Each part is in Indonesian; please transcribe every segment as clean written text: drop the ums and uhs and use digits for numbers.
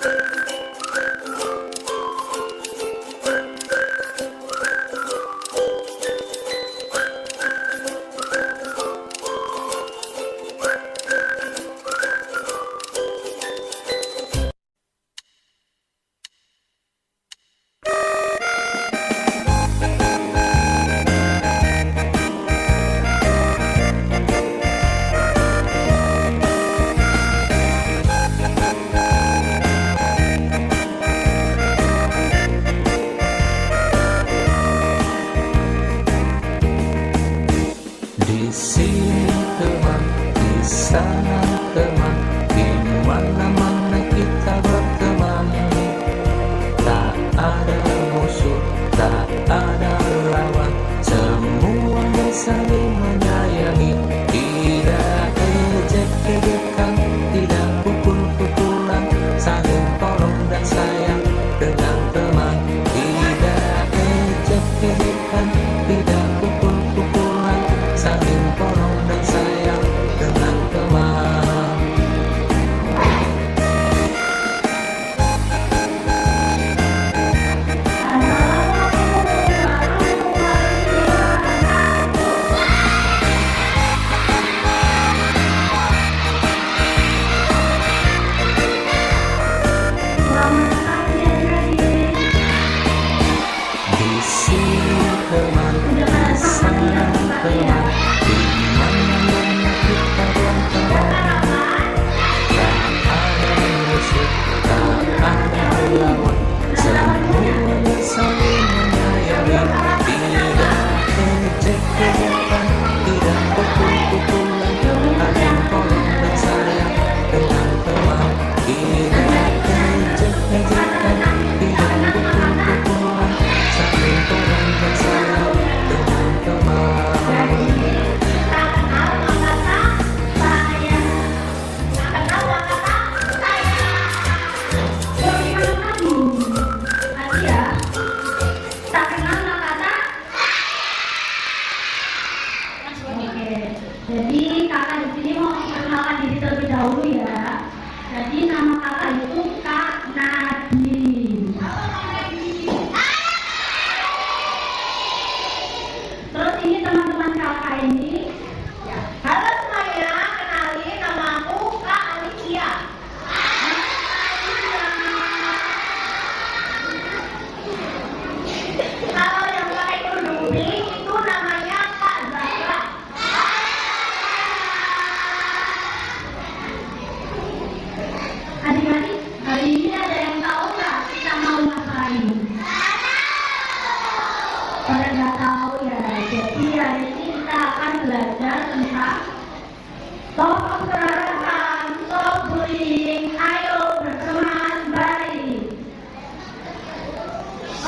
Di sini teman, di sana teman, di mana-mana kita berteman. Tak ada musuh, tak ada lawan, semuanya saling menyayangi. Tidak ejek-ejekan, tidak pukul-pukulan, saling tolong dan sayang dengan teman. Tidak ejek-ejekan, tidak pukul-pukulan, saling tolong dan sayang dengan teman. Di sini teman, di sana teman, di mana-mana kita berteman. Tak ada musuh, tak ada lawan, semuanya saling menyayangi. Tidak ejek-ejekan, tidak pukul-pukulan, saling tolong dan sayang dengan teman. Tidak ejek-ejekan, tidak pukul-pukulan, saling tolong dan sayang dengan teman. Jadi kakak di sini mau memperkenalkan diri terlebih dahulu ya. Jadi nama kakak itu Kak Nadine. Terus ini teman-teman kakak ini. Halo semuanya, kenalin nama aku Kak Alicia. Kalau yang pakai kerudung pink itu namanya Kak Zahra. Adik-adik, hari ini ada yang tahu nggak kita mau ngapain? Pada nggak tahu ya. Jadi hari ini kita akan belajar tentang stop kekerasan, stop bullying, ayo berteman baik.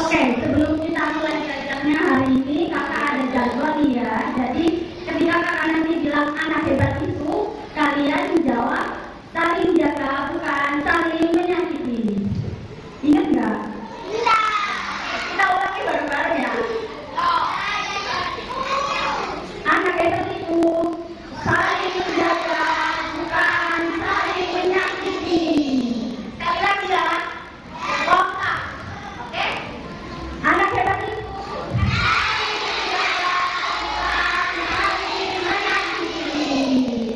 Oke, sebelum kita mulai belajarnya hari ini kakak ada jadwal nih ya. Jadi ketika kakak nanti bilang anak hebat itu, kalian jawab saling jaga, bukan saling menyakiti. Ingat nggak? Kita ulangi bareng-bareng ya. Anak hebat itu saling menjaga, bukan saling menyakiti. Sekali lagi ya. Kompak. Oke? Anak hebat itu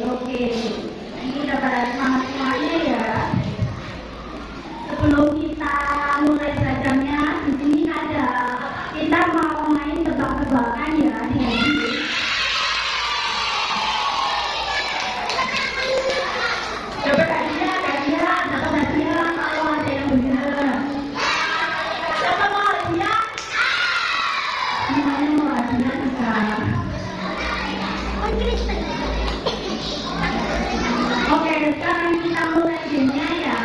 oke, ini udah pada semangat semuanya ya. Sebelum kita mulai belajarnya, di sini ada kita mau main tebak-tebakan ya dengan diri. Dapat hadiah, dapat hadiah kalau ada yang benar. Siapa mau hadiah? Semuanya mau hadiah sekarang. Oke, sekarang kita mulai gamenya ya.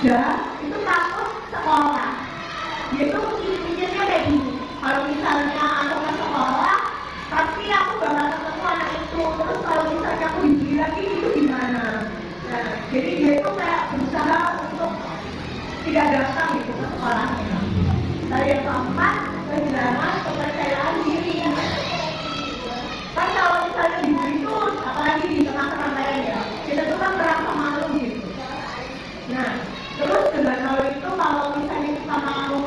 ada itu takut sekolah. Dia tuh mikirnya kayak gini, kalau misalnya aku ke sekolah pasti aku bakal ketemu anak itu, terus kalau misalnya aku dibully lagi itu gimana. Nah, jadi dia itu kayak berusaha untuk tidak datang gitu ke sekolahnya. Lalu yang keempat, kehilangan kepercayaan diri. Kan kalau misalnya dibully itu, apalagi di tengah-tengah lain ya, kita tuh kan merasa malu gitu. Nah, terus dengan hal itu kalau misalnya kita mau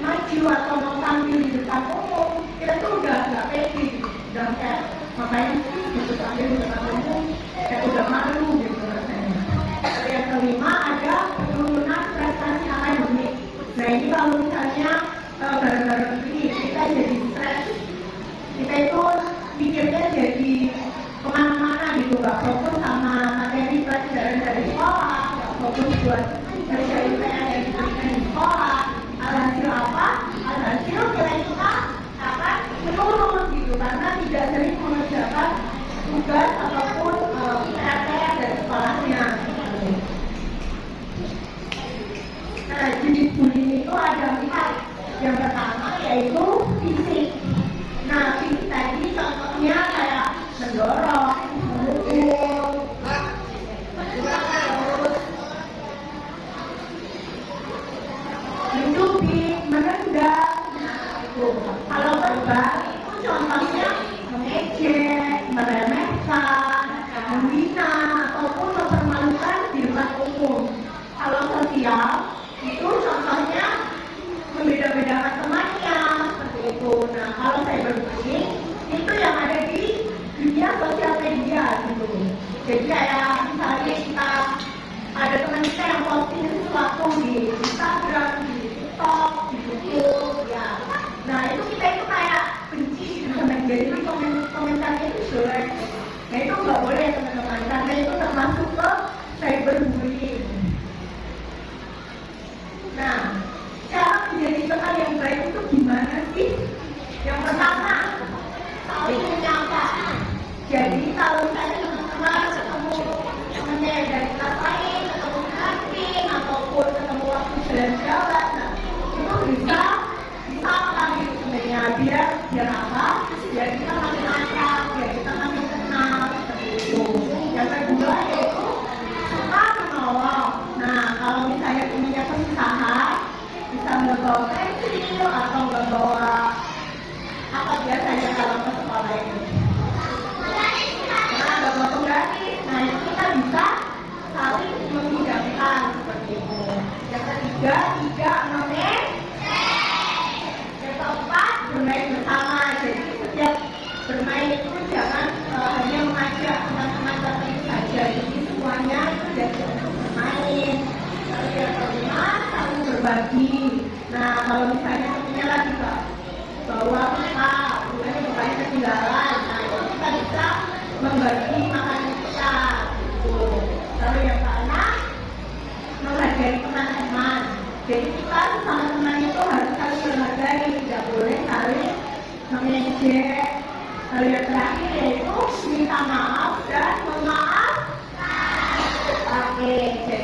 maju atau mau tampil di depan umum, kita tuh udah nggak pede gitu, udah kayak ngapain sih gitu tampil di depan umum, kayak udah malu gitu rasanya. Yang kelima ada penurunan prestasi akademik. Nah ini kalau misalnya gara-gara begini kita jadi stres, kita itu pikirnya jadi kemana-mana gitu, nggak fokus sama materi pelajaran dari sekolah, nggak fokus buat kerjain PR yang diberikan di sekolah. Alhasil apa? Alhasil nilai kita akan menurun gitu karena tidak sering mengerjakan tugas ataupun PR dari sekolahnya. Nah, jenis bullying itu ada 4. Yang pertama yaitu fisik. Nah, fisik tadi contohnya kayak mendorong, memukul, mencubit, menendang. Nah, itu. Kalau verbal itu contohnya mengejek, meremehkan, menghina, ataupun mempermalukan di depan umum. Kalau sosial itu contohnya membeda-bedakan temannya seperti itu. Nah, kalau cyberbullying itu yang ada di dunia sosial media gitu. Jadi kayak misalnya kita ada teman kita yang posting sesuatu di Instagram, di TikTok, di YouTube, ya. Nah itu kita itu kayak benci gitu teman. Jadi komentarnya itu jelek. Nah itu nggak boleh teman-teman, karena itu termasuk ke cyberbullying. Nah, cara menjadi teman yang baik itu gimana sih? Yang pertama, saling menyapa. Jadi kalau misalnya teman-teman ketemu temannya dari kelas lain, ketemu di kantin, ataupun ketemu waktu jalan-jalan, nah, itu bisa disapa gitu sebenarnya biar apa? Biar kita makin akrab, biar kita makin kenal seperti itu. Yang kedua yaitu suka menolong. Nah, kalau misalnya punya kesusahan, bisa membawa pensil atau membawa apa biasanya kalau ke sekolah ini. Nah, membawa pengganti. Nah, itu kita bisa saling menghidangkan seperti itu. Yang ketiga, tidak menolak. Yang keempat, bermain bersama. Jadi setiap bermain itu jangan hanya mengajak teman-teman tertentu saja. Jadi semuanya itu diajak untuk bermain. Lalu yang kelima, saling berbagi. Nah, kalau misalnya temennya lagi bawa bekal, kemudian bekalnya ketinggalan, nah itu kita bisa membagi makanan kita. Gitu. Lalu yang keenam, menghargai teman-teman. Jadi kita sama teman itu harus saling menghargai, tidak boleh saling mengejek. Lalu yang terakhir yaitu minta maaf dan memaafkan. Oke.